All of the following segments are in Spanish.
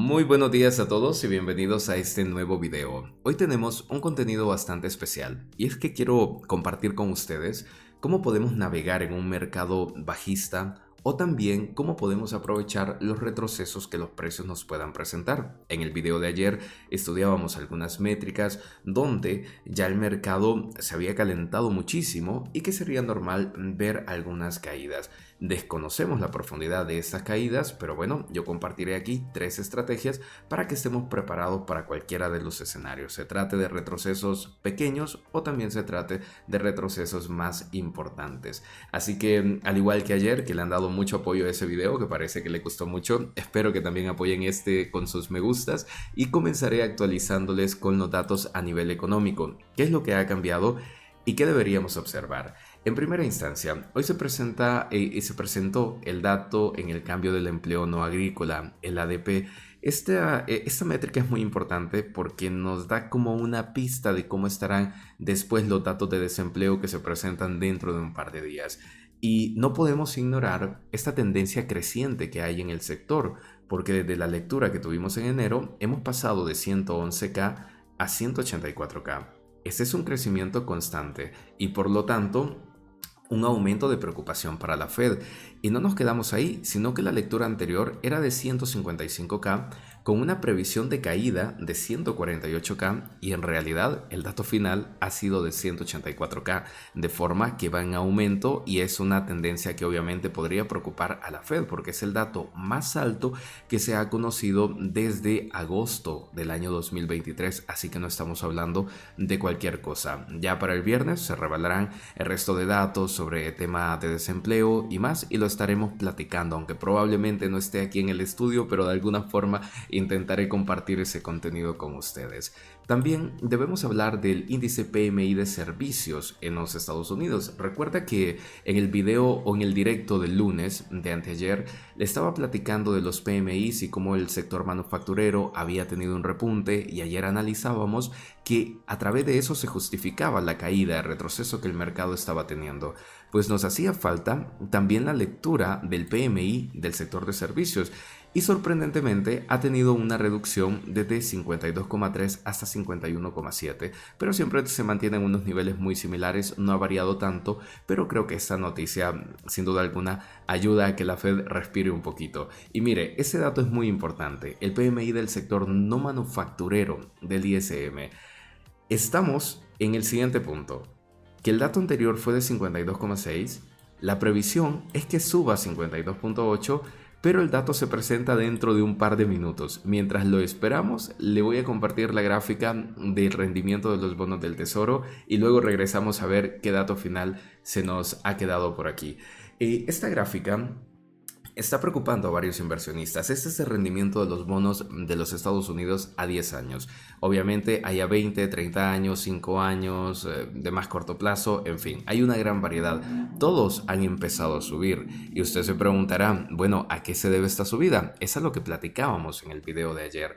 Muy buenos días a todos y bienvenidos a este nuevo video. Hoy tenemos un contenido bastante especial y es que quiero compartir con ustedes cómo podemos navegar en un mercado bajista o también cómo podemos aprovechar los retrocesos que los precios nos puedan presentar. En el video de ayer estudiábamos algunas métricas donde ya el mercado se había calentado muchísimo y que sería normal ver algunas caídas. Desconocemos la profundidad de estas caídas, pero bueno, yo compartiré aquí 3 estrategias para que estemos preparados para cualquiera de los escenarios. Se trate de retrocesos pequeños o también se trate de retrocesos más importantes. Así que, al igual que ayer, que le han dado mucho apoyo a ese video, que parece que le gustó mucho, espero que también apoyen este con sus me gustas y comenzaré actualizándoles con los datos a nivel económico. ¿Qué es lo que ha cambiado y qué deberíamos observar? En primera instancia, hoy se presentó el dato en el cambio del empleo no agrícola, el ADP. Esta métrica es muy importante porque nos da como una pista de cómo estarán después los datos de desempleo que se presentan dentro de un par de días. Y no podemos ignorar esta tendencia creciente que hay en el sector, porque desde la lectura que tuvimos en enero hemos pasado de 111K a 184K. Este es un crecimiento constante y por lo tanto un aumento de preocupación para la Fed. Y no nos quedamos ahí, sino que la lectura anterior era de 155K con una previsión de caída de 148K y en realidad el dato final ha sido de 184K, de forma que va en aumento y es una tendencia que obviamente podría preocupar a la Fed porque es el dato más alto que se ha conocido desde agosto del año 2023, así que no estamos hablando de cualquier cosa. Ya para el viernes se revelarán el resto de datos sobre tema de desempleo y más y lo estaremos platicando, aunque probablemente no esté aquí en el estudio, pero de alguna forma intentaré compartir ese contenido con ustedes. También debemos hablar del índice PMI de servicios en los Estados Unidos. Recuerda que en el video o en el directo del lunes de anteayer le estaba platicando de los PMIs y cómo el sector manufacturero había tenido un repunte y ayer analizábamos que a través de eso se justificaba la caída, el retroceso que el mercado estaba teniendo. Pues nos hacía falta también la lectura del PMI del sector de servicios y sorprendentemente ha tenido una reducción desde 52,3 hasta 51,7, pero siempre se mantienen unos niveles muy similares, no ha variado tanto, pero creo que esta noticia sin duda alguna ayuda a que la Fed respire un poquito. Y mire, ese dato es muy importante, el PMI del sector no manufacturero del ISM. Estamos en el siguiente punto, que el dato anterior fue de 52,6, la previsión es que suba a 52,8, pero el dato se presenta dentro de un par de minutos. Mientras lo esperamos, le voy a compartir la gráfica del rendimiento de los bonos del tesoro y luego regresamos a ver qué dato final se nos ha quedado por aquí. Esta gráfica está preocupando a varios inversionistas. Este es el rendimiento de los bonos de los Estados Unidos a 10 años. Obviamente hay a 20, 30 años, 5 años, de más corto plazo, en fin, hay una gran variedad. Todos han empezado a subir y usted se preguntará, bueno, ¿a qué se debe esta subida? Es a lo que platicábamos en el video de ayer,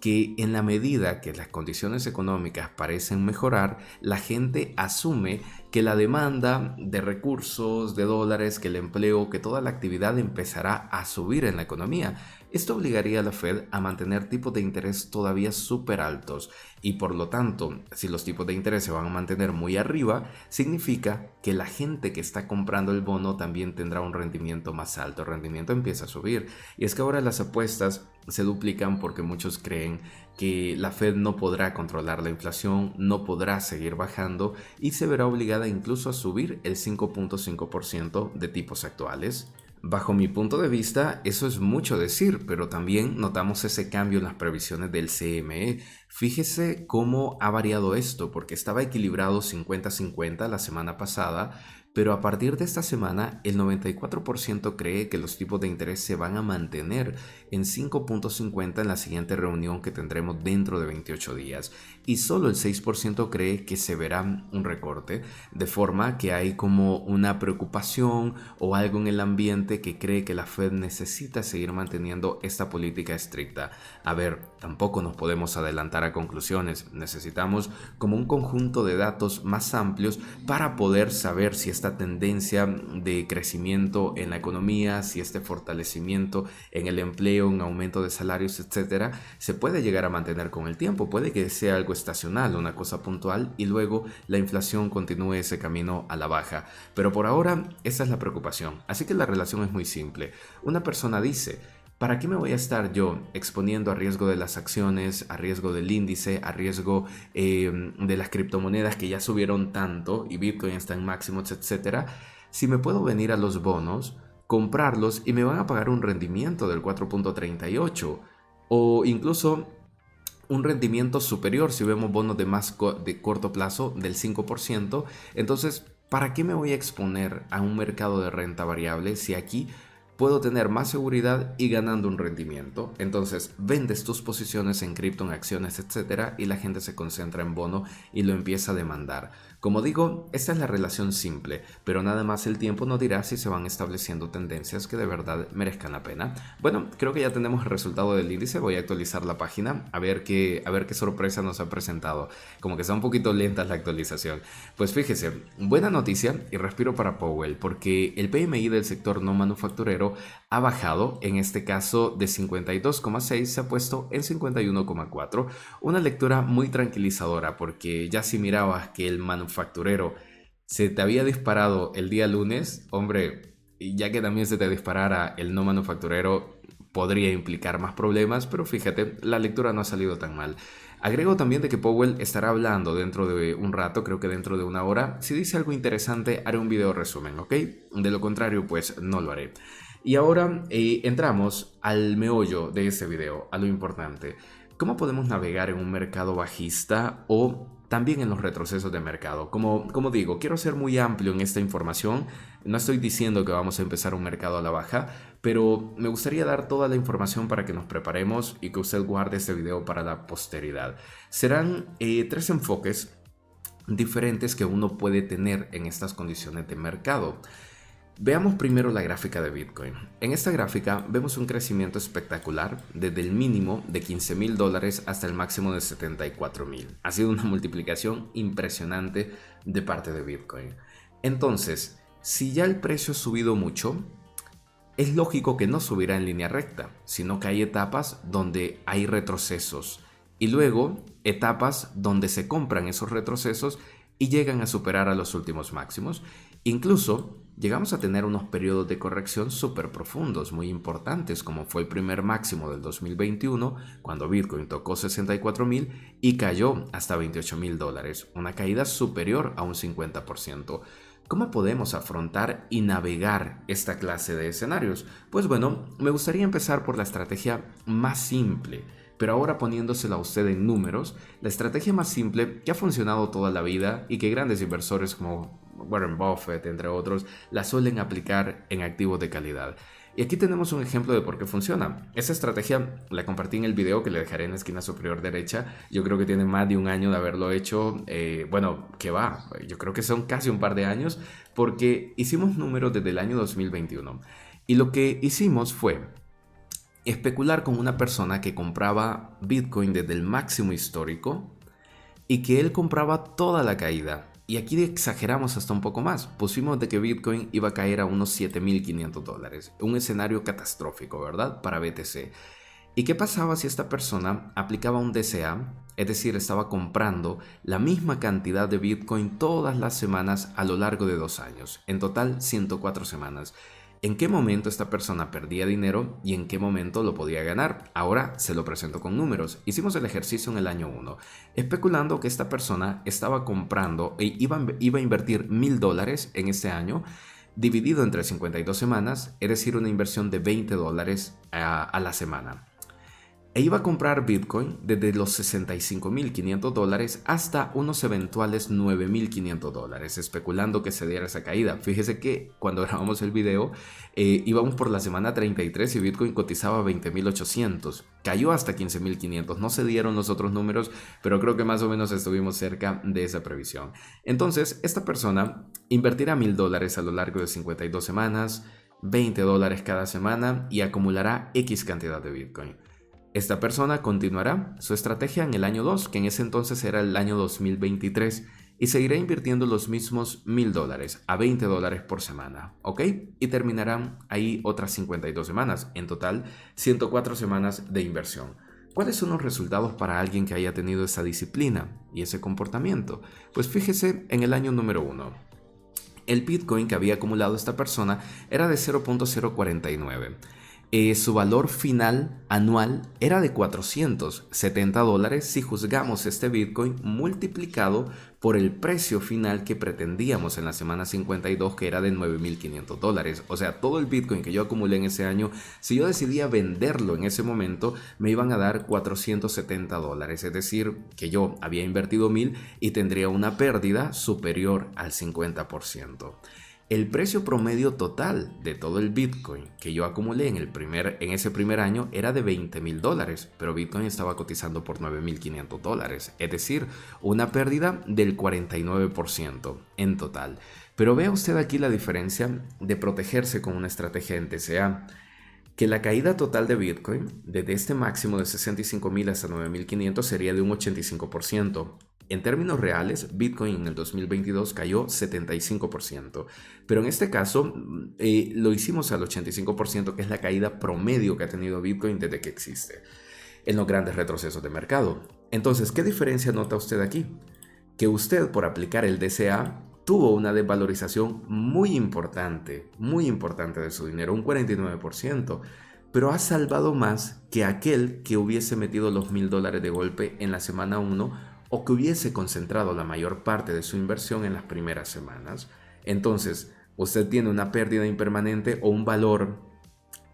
que en la medida que las condiciones económicas parecen mejorar, la gente asume que la demanda de recursos, de dólares, que el empleo, que toda la actividad empezará a subir en la economía. Esto obligaría a la Fed a mantener tipos de interés todavía súper altos y por lo tanto, si los tipos de interés se van a mantener muy arriba, significa que la gente que está comprando el bono también tendrá un rendimiento más alto, el rendimiento empieza a subir. Y es que ahora las apuestas se duplican porque muchos creen que la Fed no podrá controlar la inflación, no podrá seguir bajando y se verá obligada incluso a subir el 5,5% de tipos actuales. Bajo mi punto de vista, eso es mucho decir, pero también notamos ese cambio en las previsiones del CME. Fíjese cómo ha variado esto, porque estaba equilibrado 50-50 la semana pasada, pero a partir de esta semana el 94% cree que los tipos de interés se van a mantener en 5,50 en la siguiente reunión que tendremos dentro de 28 días y solo el 6% cree que se verá un recorte, de forma que hay como una preocupación o algo en el ambiente que cree que la Fed necesita seguir manteniendo esta política estricta. A ver, tampoco nos podemos adelantar a conclusiones, necesitamos como un conjunto de datos más amplios para poder saber si esta tendencia de crecimiento en la economía, si este fortalecimiento en el empleo, un aumento de salarios, etcétera, se puede llegar a mantener con el tiempo. Puede que sea algo estacional, una cosa puntual, y luego la inflación continúe ese camino a la baja. Pero por ahora, esa es la preocupación. Así que la relación es muy simple. Una persona dice: ¿para qué me voy a estar yo exponiendo a riesgo de las acciones, a riesgo del índice, a riesgo de las criptomonedas que ya subieron tanto y Bitcoin está en máximos, etcétera? Si me puedo venir a los bonos, comprarlos y me van a pagar un rendimiento del 4.38 o incluso un rendimiento superior si vemos bonos de corto plazo del 5%, entonces, ¿para qué me voy a exponer a un mercado de renta variable si aquí puedo tener más seguridad y ganando un rendimiento? Entonces vendes tus posiciones en cripto, en acciones, etcétera, y la gente se concentra en bono y lo empieza a demandar. Como digo, esta es la relación simple, pero nada más el tiempo nos dirá si se van estableciendo tendencias que de verdad merezcan la pena. Bueno, creo que ya tenemos el resultado del índice. Voy a actualizar la página a ver qué sorpresa nos ha presentado. Como que está un poquito lenta la actualización. Pues fíjese, buena noticia y respiro para Powell, porque el PMI del sector no manufacturero ha bajado, en este caso de 52,6 se ha puesto en 51,4. Una lectura muy tranquilizadora, porque ya si mirabas que el manufacturero se te había disparado el día lunes, hombre, ya que también se te disparara el no manufacturero, podría implicar más problemas, pero fíjate, la lectura no ha salido tan mal. Agrego también de que Powell estará hablando dentro de un rato, creo que dentro de una hora. Si dice algo interesante, haré un video resumen, ¿ok? De lo contrario, pues no lo haré. Y ahora entramos al meollo de este video, a lo importante. ¿Cómo podemos navegar en un mercado bajista o también en los retrocesos de mercado? Como digo, quiero ser muy amplio en esta información. No estoy diciendo que vamos a empezar un mercado a la baja, pero me gustaría dar toda la información para que nos preparemos y que usted guarde este video para la posteridad. Serán 3 enfoques diferentes que uno puede tener en estas condiciones de mercado. Veamos primero la gráfica de Bitcoin. En esta gráfica vemos un crecimiento espectacular desde el mínimo de $15,000 hasta el máximo de 74,000. Ha sido una multiplicación impresionante de parte de Bitcoin. Entonces, si ya el precio ha subido mucho, es lógico que no subirá en línea recta, sino que hay etapas donde hay retrocesos y luego etapas donde se compran esos retrocesos y llegan a superar a los últimos máximos. Incluso llegamos a tener unos periodos de corrección súper profundos, muy importantes, como fue el primer máximo del 2021, cuando Bitcoin tocó 64,000 y cayó hasta $28,000, una caída superior a un 50%. ¿Cómo podemos afrontar y navegar esta clase de escenarios? Pues bueno, me gustaría empezar por la estrategia más simple, pero ahora poniéndosela a usted en números, la estrategia más simple que ha funcionado toda la vida y que grandes inversores como Warren Buffett, entre otros, la suelen aplicar en activos de calidad. Y aquí tenemos un ejemplo de por qué funciona. Esa estrategia la compartí en el video que le dejaré en la esquina superior derecha. Yo creo que tiene más de un año de haberlo hecho. Yo creo que son casi un par de años, porque hicimos números desde el año 2021. Y lo que hicimos fue especular con una persona que compraba Bitcoin desde el máximo histórico y que él compraba toda la caída. Y aquí exageramos hasta un poco más. Pusimos de que Bitcoin iba a caer a unos $7,500. Un escenario catastrófico, ¿verdad? Para BTC. ¿Y qué pasaba si esta persona aplicaba un DCA? Es decir, estaba comprando la misma cantidad de Bitcoin todas las semanas a lo largo de 2 años. En total, 104 semanas. ¿En qué momento esta persona perdía dinero y en qué momento lo podía ganar? Ahora se lo presento con números. Hicimos el ejercicio en el año 1, especulando que esta persona estaba comprando e iba a invertir $1,000 en este año, dividido entre 52 semanas, es decir, una inversión de $20 a la semana. E iba a comprar Bitcoin desde los $65,500 hasta unos eventuales $9,500, especulando que se diera esa caída. Fíjese que cuando grabamos el video íbamos por la semana 33 y Bitcoin cotizaba 20,800. Cayó hasta 15,500. No se dieron los otros números, pero creo que más o menos estuvimos cerca de esa previsión. Entonces, esta persona invertirá $1,000 a lo largo de 52 semanas, $20 cada semana y acumulará X cantidad de Bitcoin. Esta persona continuará su estrategia en el año 2, que en ese entonces era el año 2023, y seguirá invirtiendo los mismos $1,000 a $20 por semana, ¿ok? Y terminarán ahí otras 52 semanas, en total 104 semanas de inversión. ¿Cuáles son los resultados para alguien que haya tenido esa disciplina y ese comportamiento? Pues fíjese en el año número 1. El Bitcoin que había acumulado esta persona era de 0.049. Su valor final anual era de $470 si juzgamos este Bitcoin multiplicado por el precio final que pretendíamos en la semana 52, que era de $9,500. O sea, todo el Bitcoin que yo acumulé en ese año, si yo decidía venderlo en ese momento, me iban a dar $470. Es decir, que yo había invertido 1,000 y tendría una pérdida superior al 50%. El precio promedio total de todo el Bitcoin que yo acumulé en ese primer año era de $20,000, pero Bitcoin estaba cotizando por $9,500, es decir, una pérdida del 49% en total. Pero vea usted aquí la diferencia de protegerse con una estrategia en DCA, que la caída total de Bitcoin desde este máximo de 65,000 hasta 9,500 sería de un 85%. En términos reales, Bitcoin en el 2022 cayó 75%, pero en este caso lo hicimos al 85%, que es la caída promedio que ha tenido Bitcoin desde que existe, en los grandes retrocesos de mercado. Entonces, ¿qué diferencia nota usted aquí? Que usted, por aplicar el DCA, tuvo una desvalorización muy importante de su dinero, un 49%, pero ha salvado más que aquel que hubiese metido los $1,000 de golpe en la semana 1 o que hubiese concentrado la mayor parte de su inversión en las primeras semanas. Entonces, usted tiene una pérdida impermanente o un valor,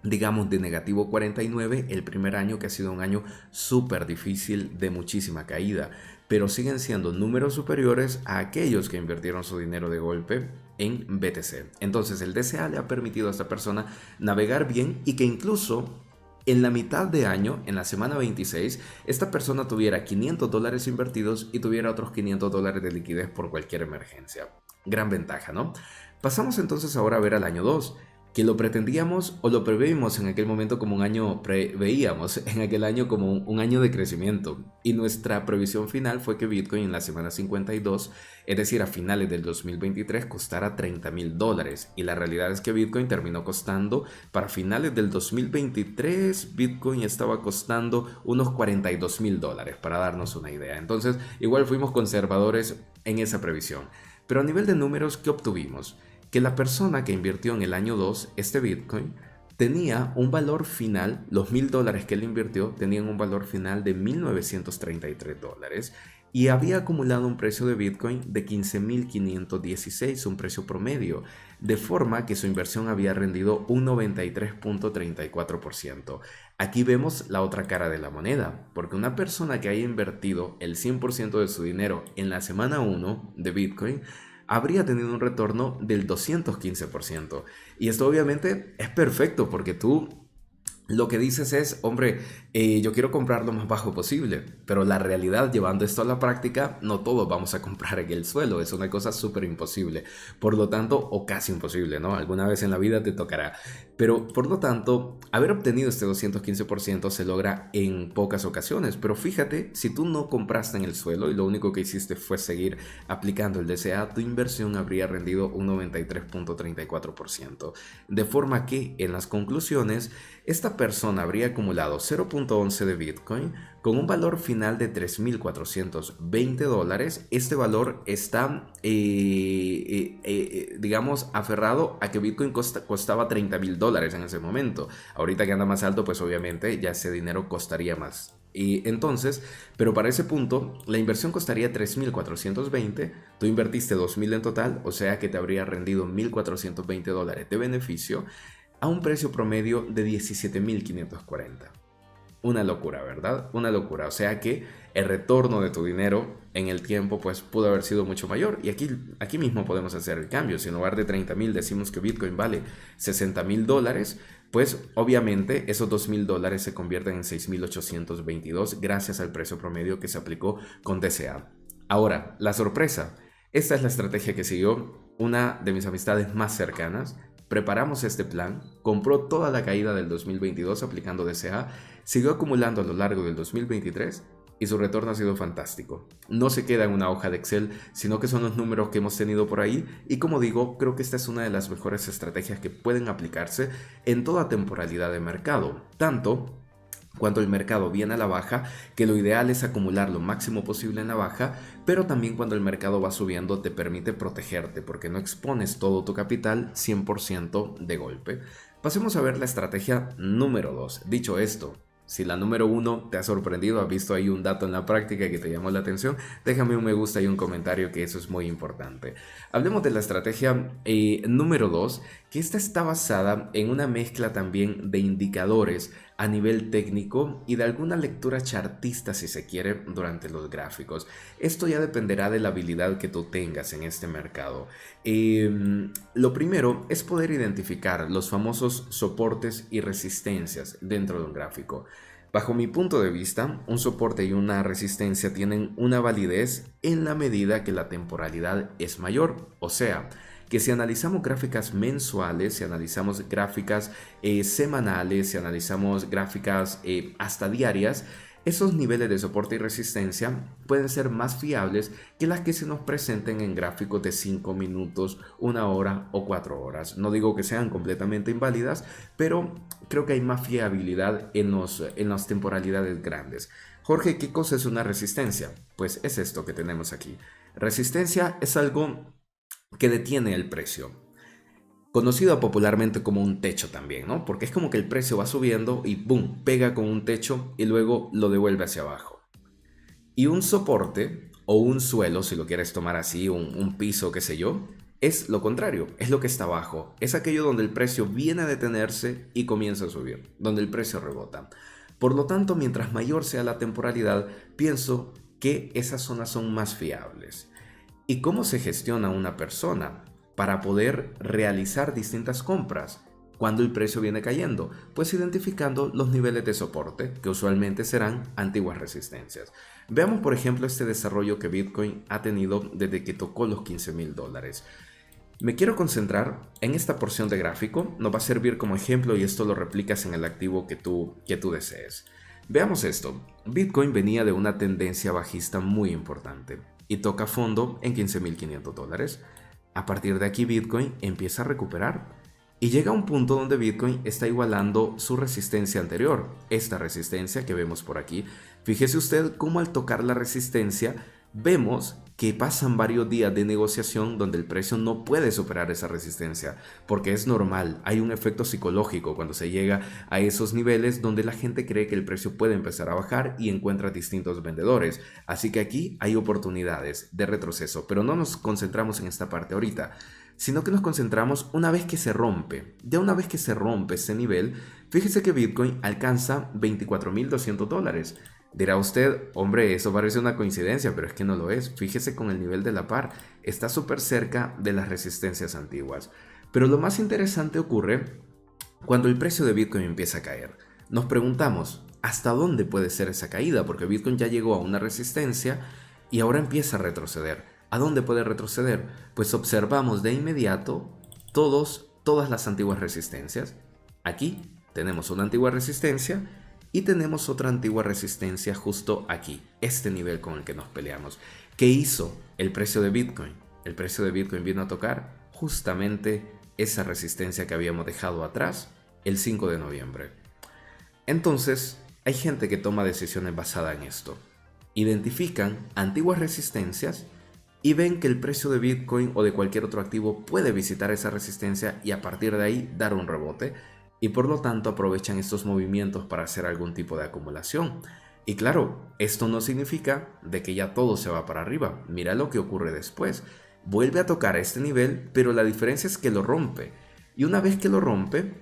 digamos, de negativo 49 el primer año, que ha sido un año súper difícil de muchísima caída, pero siguen siendo números superiores a aquellos que invirtieron su dinero de golpe en BTC. Entonces, el DCA le ha permitido a esta persona navegar bien y que incluso en la mitad de año, en la semana 26, esta persona tuviera $500 invertidos y tuviera otros $500 de liquidez por cualquier emergencia. Gran ventaja, ¿no? Pasamos entonces ahora a ver al año 2, que lo pretendíamos o lo preveímos en aquel momento como un año, veíamos en aquel año como un año de crecimiento. Y nuestra previsión final fue que Bitcoin en la semana 52, es decir, a finales del 2023, costara $30,000. Y la realidad es que Bitcoin terminó costando, para finales del 2023, Bitcoin estaba costando unos $42,000, para darnos una idea. Entonces, igual fuimos conservadores en esa previsión. Pero a nivel de números, ¿qué obtuvimos? Que la persona que invirtió en el año 2 este Bitcoin tenía un valor final, los $1,000 que él invirtió tenían un valor final de $1,933 y había acumulado un precio de Bitcoin de 15,516, un precio promedio, de forma que su inversión había rendido un 93.34%. Aquí vemos la otra cara de la moneda, porque una persona que haya invertido el 100% de su dinero en la semana 1 de Bitcoin habría tenido un retorno del 215%. Y esto obviamente es perfecto porque tú lo que dices es, hombre, yo quiero comprar lo más bajo posible, pero la realidad, llevando esto a la práctica, no todos vamos a comprar en el suelo, es una cosa súper imposible, por lo tanto, o casi imposible, ¿no? Alguna vez en la vida te tocará, pero por lo tanto, haber obtenido este 215% se logra en pocas ocasiones, pero fíjate, si tú no compraste en el suelo y lo único que hiciste fue seguir aplicando el DCA, tu inversión habría rendido un 93.34%, de forma que, en las conclusiones, esta persona habría acumulado 0.11 de Bitcoin con un valor final de $3,420. Este valor está, digamos, aferrado a que Bitcoin costaba $30,000 en ese momento. Ahorita que anda más alto, pues obviamente ya ese dinero costaría más. Y entonces, pero para ese punto, la inversión costaría $3,420, tú invertiste $2,000 en total, o sea que te habría rendido $1,420 de beneficio, a un precio promedio de 17,540. Una locura, ¿verdad? Una locura. O sea que el retorno de tu dinero en el tiempo pues pudo haber sido mucho mayor. Y aquí mismo podemos hacer el cambio. Si en lugar de 30,000 decimos que Bitcoin vale $60,000, pues obviamente esos $2,000 se convierten en 6,822 gracias al precio promedio que se aplicó con DCA. Ahora, la sorpresa. Esta es la estrategia que siguió una de mis amistades más cercanas, preparamos este plan, compró toda la caída del 2022 aplicando DCA, siguió acumulando a lo largo del 2023 y su retorno ha sido fantástico. No se queda en una hoja de Excel, sino que son los números que hemos tenido por ahí y como digo, creo que esta es una de las mejores estrategias que pueden aplicarse en toda temporalidad de mercado, tanto cuando el mercado viene a la baja, que lo ideal es acumular lo máximo posible en la baja, pero también cuando el mercado va subiendo te permite protegerte porque no expones todo tu capital 100% de golpe. Pasemos a ver la estrategia número 2. Dicho esto, si la número 1 te ha sorprendido, has visto ahí un dato en la práctica que te llamó la atención, déjame un me gusta y un comentario, que eso es muy importante. Hablemos de la estrategia número 2, que esta está basada en una mezcla también de indicadores a nivel técnico y de alguna lectura chartista, si se quiere, durante los gráficos. Esto ya dependerá de la habilidad que tú tengas en este mercado. Lo primero es poder identificar los famosos soportes y resistencias dentro de un gráfico. Bajo mi punto de vista, un soporte y una resistencia tienen una validez en la medida que la temporalidad es mayor, o sea, que si analizamos gráficas mensuales, si analizamos gráficas semanales, si analizamos gráficas hasta diarias, esos niveles de soporte y resistencia pueden ser más fiables que las que se nos presenten en gráficos de 5 minutos, 1 hora o 4 horas. No digo que sean completamente inválidas, pero creo que hay más fiabilidad en las temporalidades grandes. Jorge, ¿qué cosa es una resistencia? Pues es esto que tenemos aquí. Resistencia es algo que detiene el precio, conocido popularmente como un techo también, ¿no? Porque es como que el precio va subiendo y ¡boom!, pega con un techo y luego lo devuelve hacia abajo. Y un soporte o un suelo, si lo quieres tomar así, un piso, qué sé yo, es lo contrario, es lo que está abajo. Es aquello donde el precio viene a detenerse y comienza a subir, donde el precio rebota. Por lo tanto, mientras mayor sea la temporalidad, pienso que esas zonas son más fiables. ¿Y cómo se gestiona una persona para poder realizar distintas compras cuando el precio viene cayendo? Pues identificando los niveles de soporte, que usualmente serán antiguas resistencias. Veamos por ejemplo este desarrollo que Bitcoin ha tenido desde que tocó los $15,000. Me quiero concentrar en esta porción de gráfico, nos va a servir como ejemplo y esto lo replicas en el activo que tú desees. Veamos esto, Bitcoin venía de una tendencia bajista muy importante y toca fondo en $15,500. A partir de aquí Bitcoin empieza a recuperar y llega a un punto donde Bitcoin está igualando su resistencia anterior, esta resistencia que vemos por aquí. Fíjese usted cómo al tocar la resistencia vemos que pasan varios días de negociación donde el precio no puede superar esa resistencia, porque es normal, hay un efecto psicológico cuando se llega a esos niveles donde la gente cree que el precio puede empezar a bajar y encuentra distintos vendedores. Así que aquí hay oportunidades de retroceso, pero no nos concentramos en esta parte ahorita, sino que nos concentramos una vez que se rompe. Ya una vez que se rompe ese nivel, fíjese que Bitcoin alcanza $24,200. Dirá usted, hombre, eso parece una coincidencia, pero es que no lo es. Fíjese con el nivel de la par, está súper cerca de las resistencias antiguas. Pero lo más interesante ocurre cuando el precio de Bitcoin empieza a caer. Nos preguntamos, ¿hasta dónde puede ser esa caída? Porque Bitcoin ya llegó a una resistencia y ahora empieza a retroceder. ¿A dónde puede retroceder? Pues observamos de inmediato todas las antiguas resistencias. Aquí tenemos una antigua resistencia y tenemos otra antigua resistencia justo aquí, este nivel con el que nos peleamos. ¿Qué hizo el precio de Bitcoin? El precio de Bitcoin vino a tocar justamente esa resistencia que habíamos dejado atrás el 5 de noviembre. Entonces, hay gente que toma decisiones basadas en esto. Identifican antiguas resistencias y ven que el precio de Bitcoin o de cualquier otro activo puede visitar esa resistencia y a partir de ahí dar un rebote. Y por lo tanto aprovechan estos movimientos para hacer algún tipo de acumulación. Y claro, esto no significa de que ya todo se va para arriba. Mira lo que ocurre después. Vuelve a tocar este nivel, pero la diferencia es que lo rompe. Y una vez que lo rompe,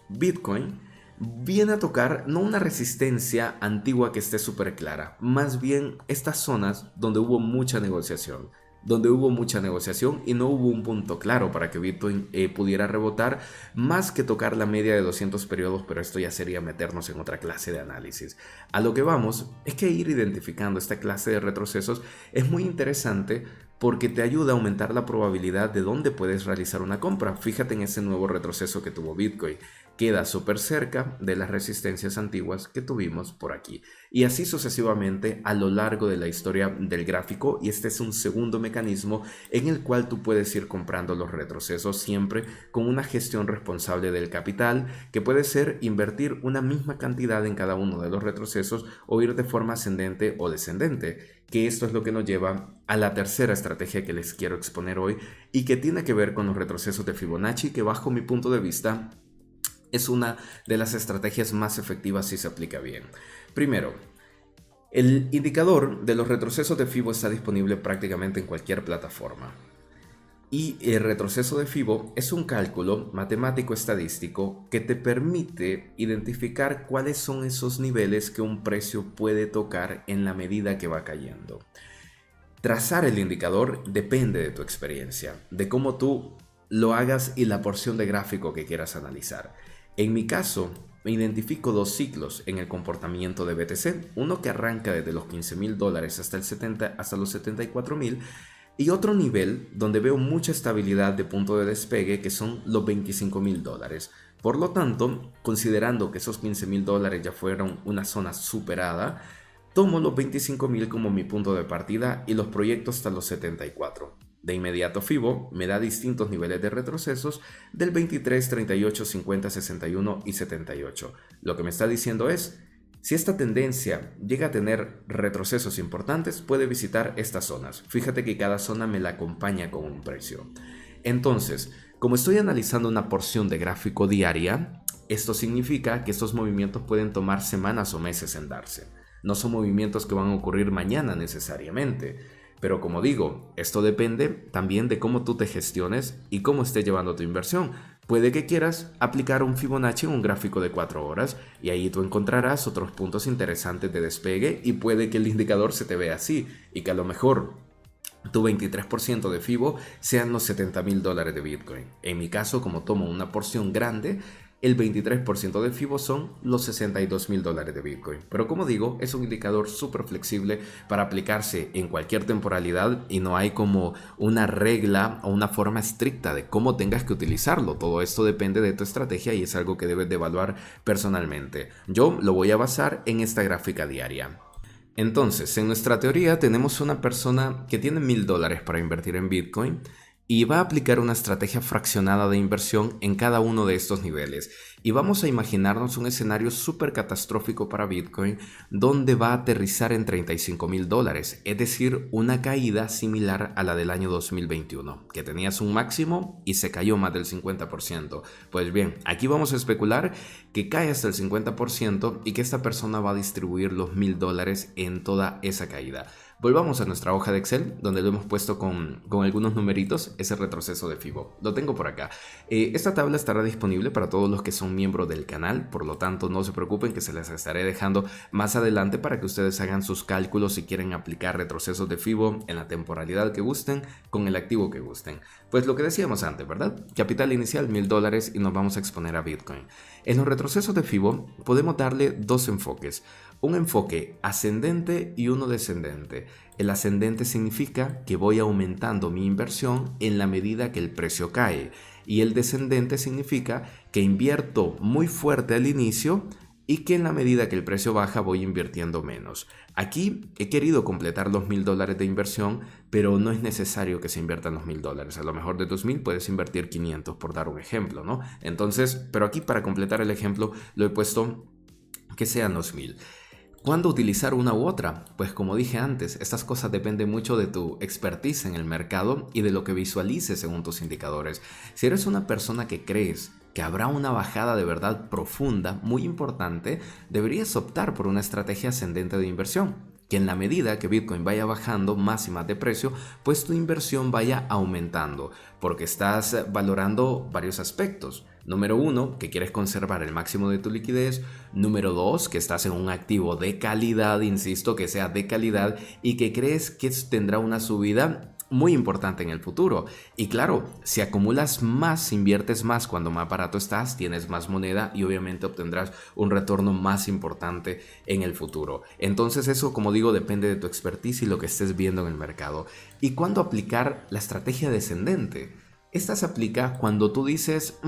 Bitcoin viene a tocar no una resistencia antigua que esté súper clara, más bien estas zonas donde hubo mucha negociación. Y no hubo un punto claro para que Bitcoin pudiera rebotar, más que tocar la media de 200 periodos, pero esto ya sería meternos en otra clase de análisis. A lo que vamos es que ir identificando esta clase de retrocesos es muy interesante porque te ayuda a aumentar la probabilidad de dónde puedes realizar una compra. Fíjate en ese nuevo retroceso que tuvo Bitcoin. Queda súper cerca de las resistencias antiguas que tuvimos por aquí. Y así sucesivamente a lo largo de la historia del gráfico, y este es un segundo mecanismo en el cual tú puedes ir comprando los retrocesos siempre con una gestión responsable del capital, que puede ser invertir una misma cantidad en cada uno de los retrocesos o ir de forma ascendente o descendente, que esto es lo que nos lleva a la tercera estrategia que les quiero exponer hoy y que tiene que ver con los retrocesos de Fibonacci, que bajo mi punto de vista es una de las estrategias más efectivas si se aplica bien. Primero, el indicador de los retrocesos de Fibo está disponible prácticamente en cualquier plataforma. Y el retroceso de Fibo es un cálculo matemático estadístico que te permite identificar cuáles son esos niveles que un precio puede tocar en la medida que va cayendo. Trazar el indicador depende de tu experiencia, de cómo tú lo hagas y la porción de gráfico que quieras analizar. En mi caso, me identifico dos ciclos en el comportamiento de BTC, uno que arranca desde los $15,000 hasta los 74,000, y otro nivel donde veo mucha estabilidad de punto de despegue, que son los $25,000. Por lo tanto, considerando que esos $15,000 ya fueron una zona superada, tomo los 25,000 como mi punto de partida y los proyecto hasta los 74. De inmediato Fibo me da distintos niveles de retrocesos del 23, 38, 50, 61 y 78. Lo que me está diciendo es, si esta tendencia llega a tener retrocesos importantes, puede visitar estas zonas. Fíjate que cada zona me la acompaña con un precio. Entonces, como estoy analizando una porción de gráfico diaria, esto significa que estos movimientos pueden tomar semanas o meses en darse. No son movimientos que van a ocurrir mañana necesariamente. Pero como digo, esto depende también de cómo tú te gestiones y cómo estés llevando tu inversión. Puede que quieras aplicar un Fibonacci en un gráfico de 4 horas y ahí tú encontrarás otros puntos interesantes de despegue y puede que el indicador se te vea así y que a lo mejor tu 23% de Fibo sean los $70,000 de Bitcoin. En mi caso, como tomo una porción grande, el 23% de Fibo son los $62,000 de Bitcoin. Pero como digo, es un indicador súper flexible para aplicarse en cualquier temporalidad y no hay como una regla o una forma estricta de cómo tengas que utilizarlo. Todo esto depende de tu estrategia y es algo que debes de evaluar personalmente. Yo lo voy a basar en esta gráfica diaria. Entonces, en nuestra teoría tenemos una persona que tiene $1,000 para invertir en Bitcoin y va a aplicar una estrategia fraccionada de inversión en cada uno de estos niveles. Y vamos a imaginarnos un escenario súper catastrófico para Bitcoin donde va a aterrizar en $35,000, es decir, una caída similar a la del año 2021, que tenías un máximo y se cayó más del 50%. Pues bien, aquí vamos a especular que cae hasta el 50% y que esta persona va a distribuir los $1,000 en toda esa caída. Volvamos a nuestra hoja de Excel, donde lo hemos puesto con algunos numeritos, ese retroceso de Fibo. Lo tengo por acá. Esta tabla estará disponible para todos los que son miembros del canal, por lo tanto no se preocupen que se les estaré dejando más adelante para que ustedes hagan sus cálculos si quieren aplicar retrocesos de Fibo en la temporalidad que gusten, con el activo que gusten. Pues lo que decíamos antes, ¿verdad? Capital inicial $1,000 y nos vamos a exponer a Bitcoin. En los retrocesos de Fibo podemos darle dos enfoques. Un enfoque ascendente y uno descendente. El ascendente significa que voy aumentando mi inversión en la medida que el precio cae. Y el descendente significa que invierto muy fuerte al inicio y que en la medida que el precio baja voy invirtiendo menos. Aquí he querido completar los $1,000 de inversión, pero no es necesario que se inviertan los $1,000. A lo mejor de tus 1,000 puedes invertir 500 por dar un ejemplo, ¿no? Entonces, pero aquí para completar el ejemplo lo he puesto que sean los 1,000. ¿Cuándo utilizar una u otra? Pues como dije antes, estas cosas dependen mucho de tu expertise en el mercado y de lo que visualices según tus indicadores. Si eres una persona que crees que habrá una bajada de verdad profunda, muy importante, deberías optar por una estrategia ascendente de inversión. Que en la medida que Bitcoin vaya bajando más y más de precio, pues tu inversión vaya aumentando, porque estás valorando varios aspectos. Número 1, que quieres conservar el máximo de tu liquidez. Número 2, que estás en un activo de calidad, insisto, que sea de calidad y que crees que tendrá una subida muy importante en el futuro. Y claro, si acumulas más, si inviertes más cuando más barato estás, tienes más moneda y obviamente obtendrás un retorno más importante en el futuro. Entonces eso, como digo, depende de tu expertise y lo que estés viendo en el mercado. ¿Y cuándo aplicar la estrategia descendente? Esta se aplica cuando tú dices,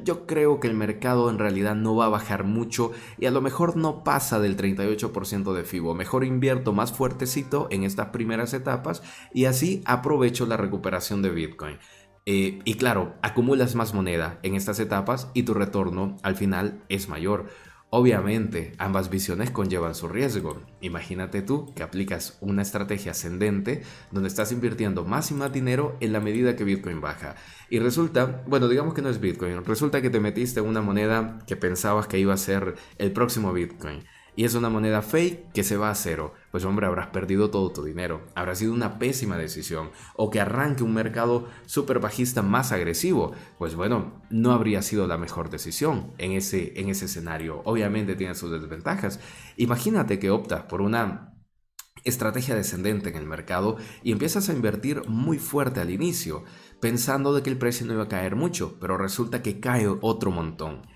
yo creo que el mercado en realidad no va a bajar mucho y a lo mejor no pasa del 38% de FIBO. Mejor invierto más fuertecito en estas primeras etapas y así aprovecho la recuperación de Bitcoin. Y claro, acumulas más moneda en estas etapas y tu retorno al final es mayor. Obviamente, ambas visiones conllevan su riesgo. Imagínate tú que aplicas una estrategia ascendente donde estás invirtiendo más y más dinero en la medida que Bitcoin baja. Y resulta, bueno, digamos que no es Bitcoin, resulta que te metiste en una moneda que pensabas que iba a ser el próximo Bitcoin. Y es una moneda fake que se va a cero. Pues hombre, habrás perdido todo tu dinero. Habrá sido una pésima decisión. O que arranque un mercado súper bajista más agresivo. Pues bueno, no habría sido la mejor decisión en ese escenario. Obviamente tiene sus desventajas. Imagínate que optas por una estrategia descendente en el mercado y empiezas a invertir muy fuerte al inicio, pensando de que el precio no iba a caer mucho, pero resulta que cae otro montón.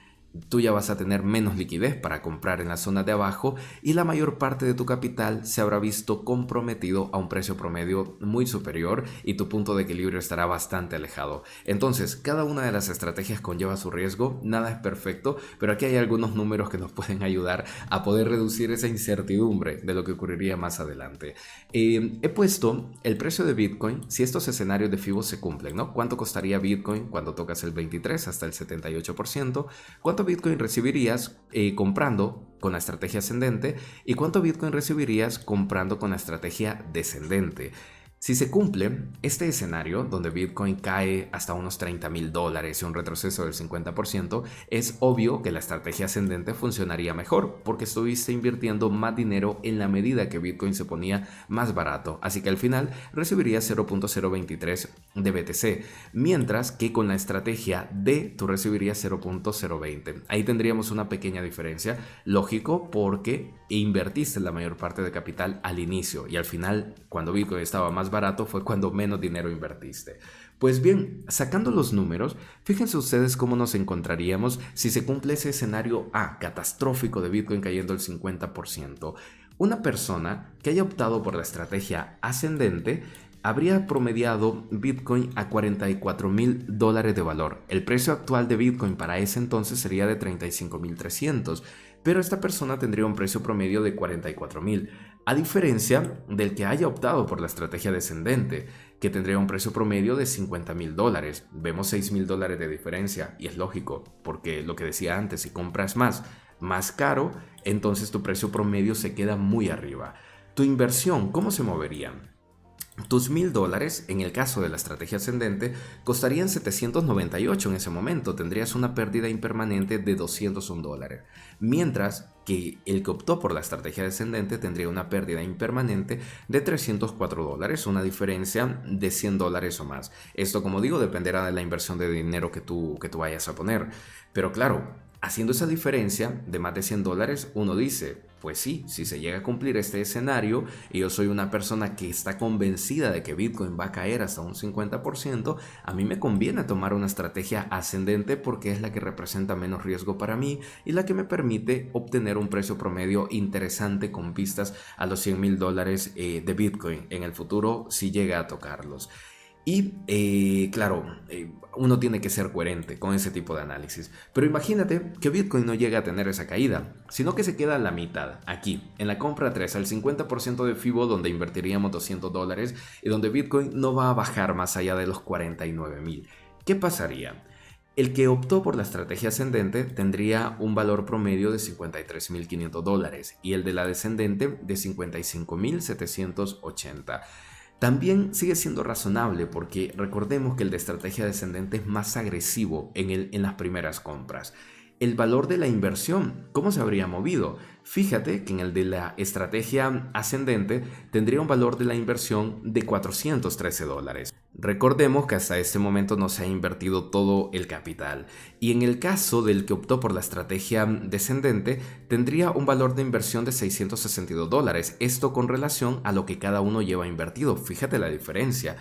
Tú ya vas a tener menos liquidez para comprar en la zona de abajo y la mayor parte de tu capital se habrá visto comprometido a un precio promedio muy superior y tu punto de equilibrio estará bastante alejado. Entonces, cada una de las estrategias conlleva su riesgo, nada es perfecto, pero aquí hay algunos números que nos pueden ayudar a poder reducir esa incertidumbre de lo que ocurriría más adelante. He puesto el precio de Bitcoin si estos escenarios de FIBO se cumplen, ¿no? ¿Cuánto costaría Bitcoin cuando tocas el 23 hasta el 78%? ¿Cuánto Bitcoin recibirías comprando con la estrategia ascendente y cuánto Bitcoin recibirías comprando con la estrategia descendente? Si se cumple este escenario donde Bitcoin cae hasta unos $30,000 y un retroceso del 50%, es obvio que la estrategia ascendente funcionaría mejor porque estuviste invirtiendo más dinero en la medida que Bitcoin se ponía más barato, así que al final recibirías 0.023 de BTC, mientras que con la estrategia D tú recibirías 0.020. Ahí tendríamos una pequeña diferencia, lógico, porque invertiste la mayor parte de capital al inicio y al final, cuando Bitcoin estaba más barato, fue cuando menos dinero invertiste. Pues bien, sacando los números, fíjense ustedes cómo nos encontraríamos si se cumple ese escenario A, catastrófico de Bitcoin cayendo el 50%. Una persona que haya optado por la estrategia ascendente habría promediado Bitcoin a $44,000 de valor. El precio actual de Bitcoin para ese entonces sería de 35,300, pero esta persona tendría un precio promedio de 44,000, a diferencia del que haya optado por la estrategia descendente, que tendría un precio promedio de $50,000. Vemos $6,000 de diferencia y es lógico, porque lo que decía antes, si compras más caro, entonces tu precio promedio se queda muy arriba. Tu inversión, ¿cómo se movería? Tus $1,000, en el caso de la estrategia ascendente, costarían 798 en ese momento, tendrías una pérdida impermanente de $201, mientras que el que optó por la estrategia descendente tendría una pérdida impermanente de $304, una diferencia de $100 o más. Esto, como digo, dependerá de la inversión de dinero que tú vayas a poner, pero claro, haciendo esa diferencia de más de $100, uno dice, pues sí, si se llega a cumplir este escenario y yo soy una persona que está convencida de que Bitcoin va a caer hasta un 50%, a mí me conviene tomar una estrategia ascendente porque es la que representa menos riesgo para mí y la que me permite obtener un precio promedio interesante con vistas a los $100,000 de Bitcoin en el futuro si llega a tocarlos. Y claro, uno tiene que ser coherente con ese tipo de análisis. Pero imagínate que Bitcoin no llega a tener esa caída, sino que se queda a la mitad, aquí, en la compra 3 al 50% de FIBO, donde invertiríamos $200 y donde Bitcoin no va a bajar más allá de los 49,000. ¿Qué pasaría? El que optó por la estrategia ascendente tendría un valor promedio de $53,500 y el de la descendente de $55,780. También sigue siendo razonable porque recordemos que el de estrategia descendente es más agresivo en las primeras compras. El valor de la inversión, ¿cómo se habría movido? Fíjate que en el de la estrategia ascendente tendría un valor de la inversión de $413. Recordemos que hasta este momento no se ha invertido todo el capital y en el caso del que optó por la estrategia descendente tendría un valor de inversión de $662, esto con relación a lo que cada uno lleva invertido. Fíjate la diferencia.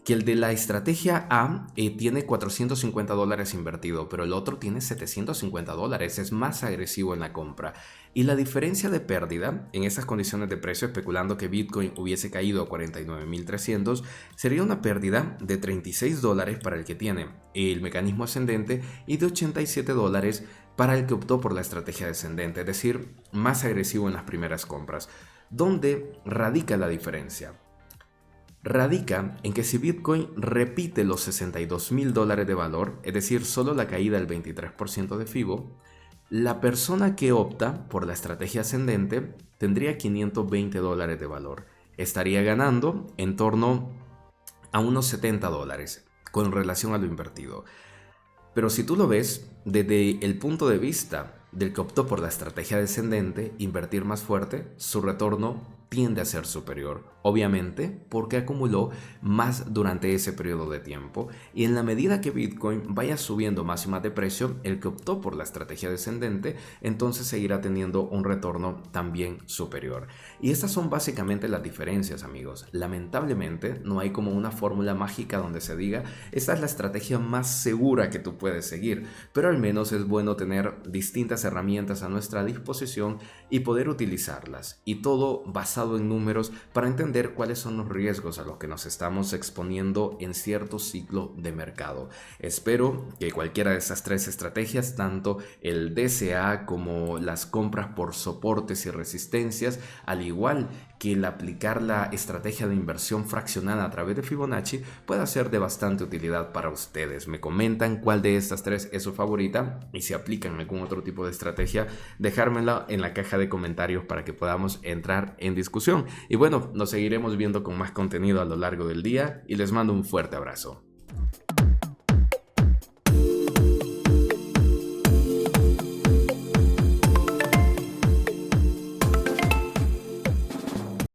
que el de la estrategia A tiene $450 invertido, pero el otro tiene $750, es más agresivo en la compra. Y la diferencia de pérdida en esas condiciones de precio, especulando que Bitcoin hubiese caído a 49.300, sería una pérdida de $36 para el que tiene el mecanismo ascendente y de $87 para el que optó por la estrategia descendente, es decir, más agresivo en las primeras compras. ¿Dónde radica la diferencia? Radica en que si Bitcoin repite los $62.000 de valor, es decir, solo la caída del 23% de FIBO, la persona que opta por la estrategia ascendente tendría $520 de valor. Estaría ganando en torno a unos $70 con relación a lo invertido. Pero si tú lo ves desde el punto de vista del que optó por la estrategia descendente, invertir más fuerte, su retorno tiende a ser superior, obviamente porque acumuló más durante ese periodo de tiempo, y en la medida que Bitcoin vaya subiendo más y más de precio, el que optó por la estrategia descendente entonces seguirá teniendo un retorno también superior. Y estas son básicamente las diferencias, amigos. Lamentablemente no hay como una fórmula mágica donde se diga esta es la estrategia más segura que tú puedes seguir, pero al menos es bueno tener distintas herramientas a nuestra disposición y poder utilizarlas, y todo basado en números para entender cuáles son los riesgos a los que nos estamos exponiendo en cierto ciclo de mercado. Espero que cualquiera de esas tres estrategias, tanto el DCA como las compras por soportes y resistencias, al igual que el aplicar la estrategia de inversión fraccionada a través de Fibonacci, pueda ser de bastante utilidad para ustedes. Me comentan cuál de estas tres es su favorita y si aplican algún otro tipo de estrategia, dejármela en la caja de comentarios para que podamos entrar en discusión. Y bueno, nos seguiremos viendo con más contenido a lo largo del día y les mando un fuerte abrazo.